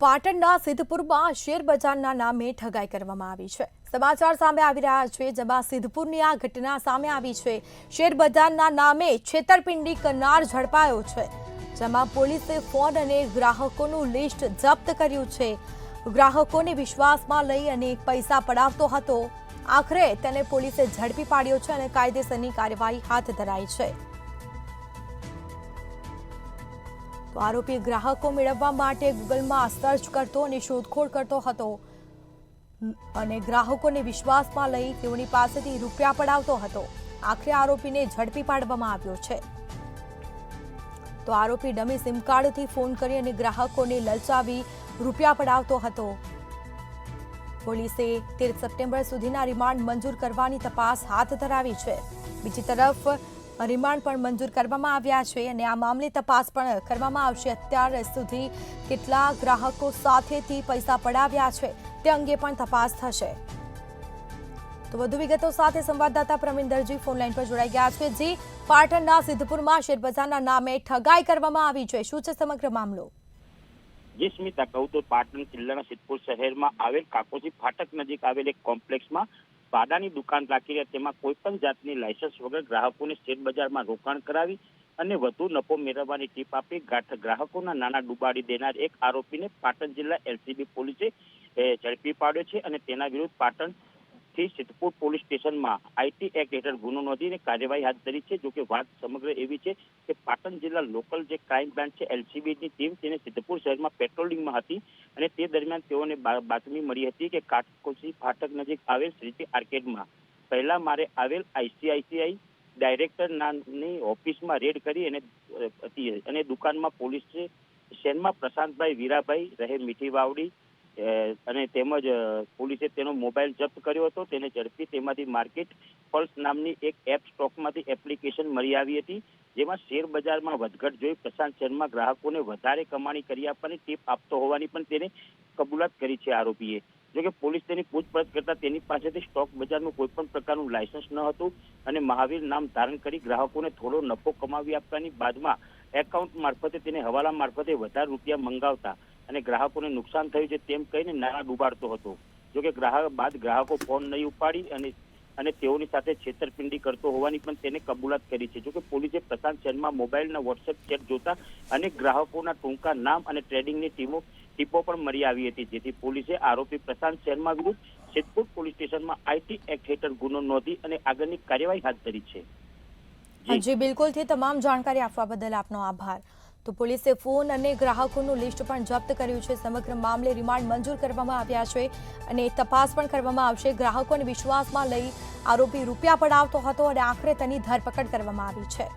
પાટણના સિદ્ધપુરમાં શેરબજારના નામે ઠગાઈ કરવામાં આવી છે। સમાચાર સામે આવી રહ્યા છે, જેમાં સિદ્ધપુરની આ ઘટના સામે આવી છે। શેરબજારના નામે છેતરપિંડી કરનાર ઝડપાયો છે, જેમાં પોલીસે ફોન અને ગ્રાહકોનું લિસ્ટ જપ્ત કર્યું છે। ગ્રાહકોને વિશ્વાસમાં લઈ અને પૈસા પડાવતો હતો। આખરે તેને પોલીસે ઝડપી પાડ્યો છે અને કાયદેસરની કાર્યવાહી હાથ ધરાઈ છે। તો આરોપી ગ્રાહકો મેળવવા માટે ગૂગલમાં સર્ચ કરતો અને શોધખોળ કરતો હતો અને ગ્રાહકોને વિશ્વાસમાં લઈ તેઓની પાસેથી રૂપિયા પડાવતો હતો। આખરે આરોપીને ઝડપી પાડવામાં આવ્યો છે। તો આરોપી ડમી સિમ કાર્ડથી ફોન કરી અને ગ્રાહકોને લલચાવી રૂપિયા પડાવતો હતો। પોલીસે 13 સપ્ટેમ્બર સુધીના રિમાન્ડ મંજૂર કરવાની તપાસ હાથ ધરાવી છે। બીજી તરફ રિમાન્ડ પણ મંજૂર કરવામાં આવ્યા છે અને આ મામલે તપાસ પણ કરવામાં આવશે। અત્યાર સુધી કેટલા ગ્રાહકો સાથેથી પૈસા પડાવ્યા છે તે અંગે પણ તપાસ થશે। તો વધુ વિગતો સાથે સંવાદદાતા પ્રવીણ દરજી ફોનલાઈન પર જોડાઈ ગયા છે। જી, પાટણના સિદ્ધપુરમાં શેરબજારના નામે ઠગાઈ કરવામાં આવી છે, શું છે સમગ્ર મામલો? જી સ્મિતા, કહું તો પાટણ જિલ્લાના સિદ્ધપુર શહેરમાં આવેલ કાકોજી ફાટક નજીક આવેલ એક કોમ્પ્લેક્સમાં ભાડાની દુકાન રાખીને તેમાં કોઈ પણ જાતની લાયસન્સ વગર ગ્રાહકોને શેરબજારમાં રોકાણ કરાવી અને વધુ નફો મેળવવાની ટીપ આપી ગ્રાહકોના નાણાં ડૂબાડી દેનાર એક આરોપીને પાટણ જિલ્લા એલસીબી પોલીસે ઝડપી પાડ્યો છે અને તેના વિરુદ્ધ પાટણથી સિદ્ધપુર પોલીસ સ્ટેશનમાં આઈટી એક્ટ હેઠળ ગુનો નોંધીને કાર્યવાહી હાથ ધરી છે। જોકે વાત સમગ્ર એવી છે કે પાટણ જિલ્લા લોકલ જે ક્રાઇમ બ્રાન્ચ છે એલસીબીની ટીમ તેને સિદ્ધપુર શહેરમાં પેટ્રોલિંગમાં હતી અને તે દરમિયાન તેઓને બાતમી મળી હતી કે કાકોજી ફાટક નજીક આવેલ શ્રીજી આર્કેડમાં પહેલા મારે આવેલ આઈસીઆઈસીઆઈ ડાયરેક્ટરની ઓફિસમાં રેડ કરી અને દુકાનમાં પોલીસે શેનમાં પ્રશાંતભાઈ વીરાભાઈ રહે મીઠી વાવડી અને તેમજ પોલીસે તેનો મોબાઈલ જપ્ત કર્યો હતો। તેને ઝડપી તેમાંથી માર્કેટ પલ્સ નામની એક એપ સ્ટોકમાંથી એપ્લિકેશન મળી આવી હતી, જેમાં શેર બજારમાં વધઘટ જોઈ પ્રશાંત શર્મા ગ્રાહકોને વધારે કમાણી કરી આપવાની ટીપ આપતો હોવાની પણ તેને કબૂલાત કરી છે આરોપીએ। જોકે પોલીસ તેની પૂછપરછ કરતા તેની પાસેથી સ્ટોક બજારનું કોઈ પણ પ્રકારનું લાયસન્સ ન હતું અને મહાવીર નામ ધારણ કરી ગ્રાહકોને થોડો નફો કમાવી આપવાની બાદમાં એકાઉન્ટ મારફતે તેને હવાલા મારફતે વધારે રૂપિયા મંગાવતા અને ગ્રાહકોને નુકસાન થયું છે તેમ કહીને નાણાં ડૂબાડતો હતો। જોકે ગ્રાહકો ફોન નહીં ઉપાડી અને તેઓની સાથે છેતરપિંડી કરતો હોવાની પણ તેને કબૂલાત કરી છે। જોકે પોલીસે પ્રશાંત શર્મા મોબાઈલના વોટ્સએપ ચેટ જોતા અનેક ગ્રાહકોના ટૂંકા નામ અને ટ્રેડિંગની ટીપો પણ મળી આવી હતી, જેથી પોલીસે આરોપી પ્રશાંત શર્મા વિરુદ્ધ સિદ્ધપુર પોલીસ સ્ટેશનમાં આઈટી એક્ટ હેઠળ ગુનો નોંધી અને આગળની કાર્યવાહી હાથ ધરી છે। જી બિલકુલ, થી તમામ જાણકારી આપવા બદલ આપનો આભાર। તો પોલીસે ફોન અને ગ્રાહકોનું લિસ્ટ પણ જપ્ત કર્યું છે। સમગ્ર મામલે રિમાન્ડ મંજૂર કરવામાં આવ્યા છે અને તપાસ પણ કરવામાં આવશે। ગ્રાહકોને વિશ્વાસમાં લઈ આરોપી રૂપિયા પડાવતો હતો અને આખરે તેની ધરપકડ કરવામાં આવી છે।